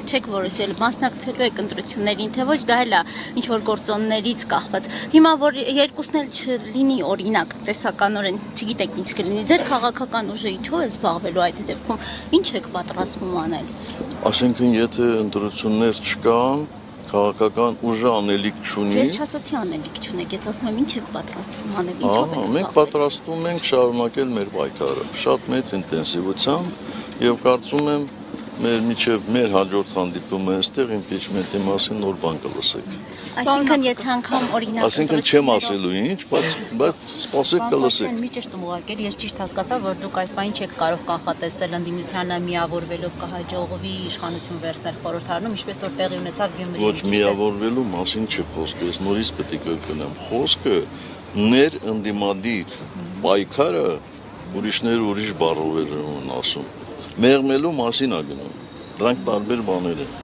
չեք որոշել մասնակցելու եք ընտրություններին, թե ոչ, դա էլ է ինչ-որ գործոններից կախված։ Հիմա որ երկուսն էլ չլինի օրինակ տեսականորեն, չգիտեք ինչ կլինի, ձեր քաղաքական ուժը ինչու է զբաղվելու այդ դեպքում, ինչ եք պատրաստվում անել։ Այսինքն, եթե ընտրություններ չկան, քաղաքական ուժը անելիք չունի։ Ես չասացի անելիք չունեք, ես ասում եմ ինչ եք պատրաստվում անել, ինչով եք Մենք պատրաստվում ենք շարունակել մեր պայքարը շատ մեծ ինտենսիվությամբ եւ կարծում եմ մեր հաջորդ հանդիպումը այստեղ իմպիչմենտի մասին նոր բան կլսեք։ Այսինքն եթե անգամ օրինակ Այսինքն չեմ ասելու ինչ, բայց սպասեք կլսեք։ Մի ճիշտ ուղղակի, ես ճիշտ հասկացա, որ դուք այս բանը չեք կարող կանխատեսել ընդդիմությանը միավորվելով կհաջողվի իշխանություն վերցնել խորհրդարանում, ինչպես որ տեղի ունեցավ Գյումրիում։ Ոչ միավորվելու մասին չի խոսքը, ես նորից պետք է կրկնեմ։ Խոսքը ներընդդիմադիր պայքարը ուրիշներ ուրիշ բառով են ասում։ Մեղմելու մասին է գնում։ Դրանք տարբեր բաներ են։